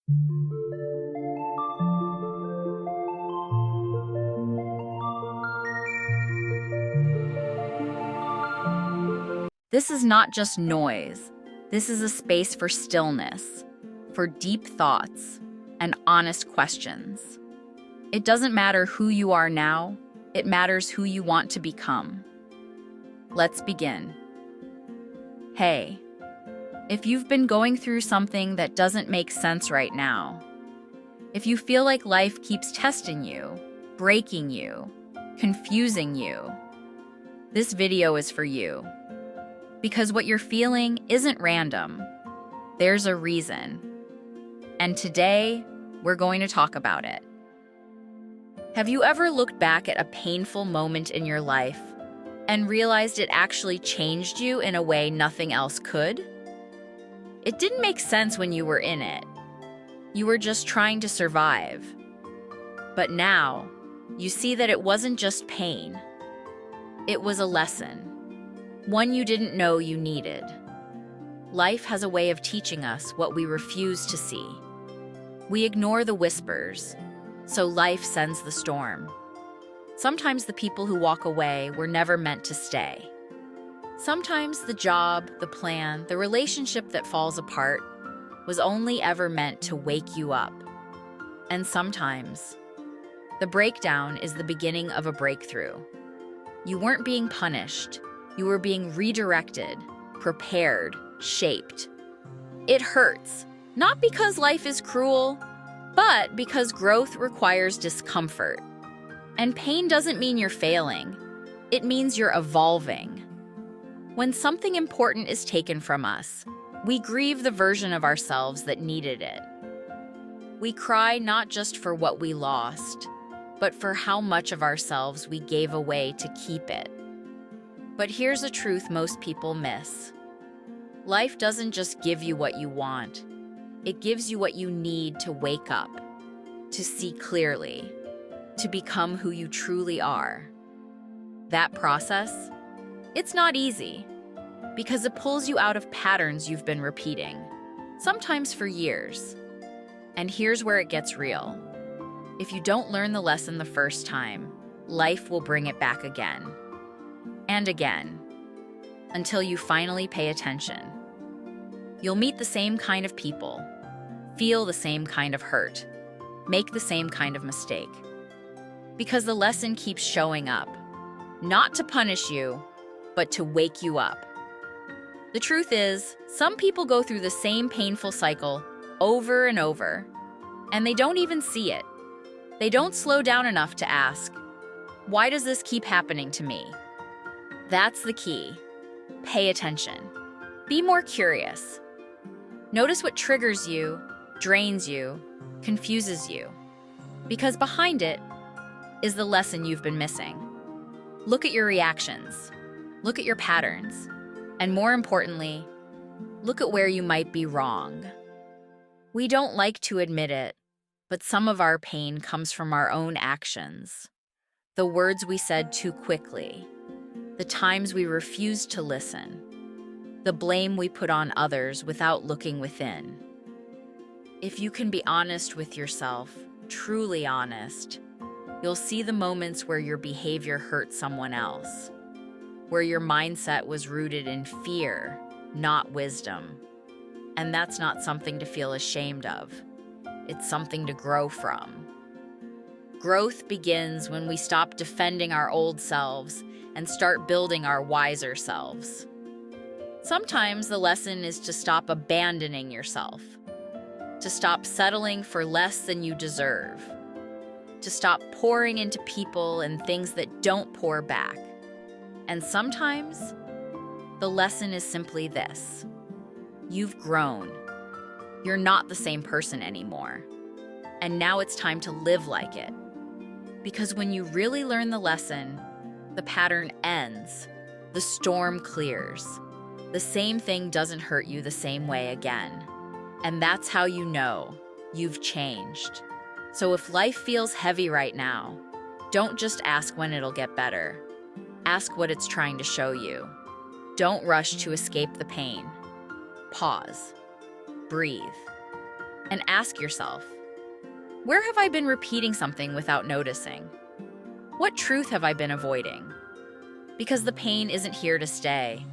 This is not just noise. This is a space for stillness, for deep thoughts, and honest questions. It doesn't matter who you are now, it matters who you want to become. Let's begin. Hey, if you've been going through something that doesn't make sense right now, if you feel like life keeps testing you, breaking you, confusing you, this video is for you. Because what you're feeling isn't random. There's a reason. And today, we're going to talk about it. Have you ever looked back at a painful moment in your life and realized it actually changed you in a way nothing else could? It didn't make sense when you were in it. You were just trying to survive. But now, you see that it wasn't just pain. It was a lesson. One you didn't know you needed. Life has a way of teaching us what we refuse to see. We ignore the whispers, so life sends the storm. Sometimes the people who walk away were never meant to stay. Sometimes the job, the plan, the relationship that falls apart was only ever meant to wake you up. And sometimes, the breakdown is the beginning of a breakthrough. You weren't being punished. You were being redirected, prepared, shaped. It hurts, not because life is cruel, but because growth requires discomfort. And pain doesn't mean you're failing. It means you're evolving. When something important is taken from us, we grieve the version of ourselves that needed it. We cry not just for what we lost, but for how much of ourselves we gave away to keep it. But here's a truth most people miss. Life doesn't just give you what you want. It gives you what you need to wake up, to see clearly, to become who you truly are. That process, it's not easy, because it pulls you out of patterns you've been repeating, sometimes for years. And here's where it gets real. If you don't learn the lesson the first time, life will bring it back again. And again, until you finally pay attention. You'll meet the same kind of people, feel the same kind of hurt, make the same kind of mistake. Because the lesson keeps showing up, not to punish you, but to wake you up. The truth is, some people go through the same painful cycle over and over, and they don't even see it. They don't slow down enough to ask, why does this keep happening to me? That's the key. Pay attention. Be more curious. Notice what triggers you, drains you, confuses you. Because behind it is the lesson you've been missing. Look at your reactions. Look at your patterns. And more importantly, look at where you might be wrong. We don't like to admit it, but some of our pain comes from our own actions. The words we said too quickly. The times we refused to listen, the blame we put on others without looking within. If you can be honest with yourself, truly honest, you'll see the moments where your behavior hurt someone else, where your mindset was rooted in fear, not wisdom. And that's not something to feel ashamed of. It's something to grow from. Growth begins when we stop defending our old selves and start building our wiser selves. Sometimes the lesson is to stop abandoning yourself, to stop settling for less than you deserve, to stop pouring into people and things that don't pour back. And sometimes the lesson is simply this: you've grown. You're not the same person anymore. And now it's time to live like it. Because when you really learn the lesson, the pattern ends, the storm clears. The same thing doesn't hurt you the same way again. And that's how you know you've changed. So if life feels heavy right now, don't just ask when it'll get better. Ask what it's trying to show you. Don't rush to escape the pain. Pause. Breathe. And ask yourself, where have I been repeating something without noticing? What truth have I been avoiding? Because the pain isn't here to stay.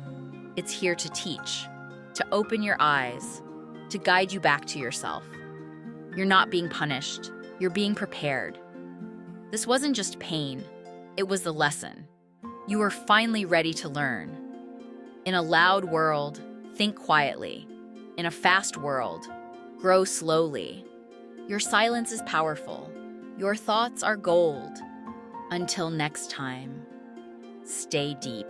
It's here to teach, to open your eyes, to guide you back to yourself. You're not being punished. You're being prepared. This wasn't just pain. It was the lesson. You were finally ready to learn. In a loud world, think quietly. In a fast world, grow slowly. Your silence is powerful. Your thoughts are gold. Until next time, stay deep.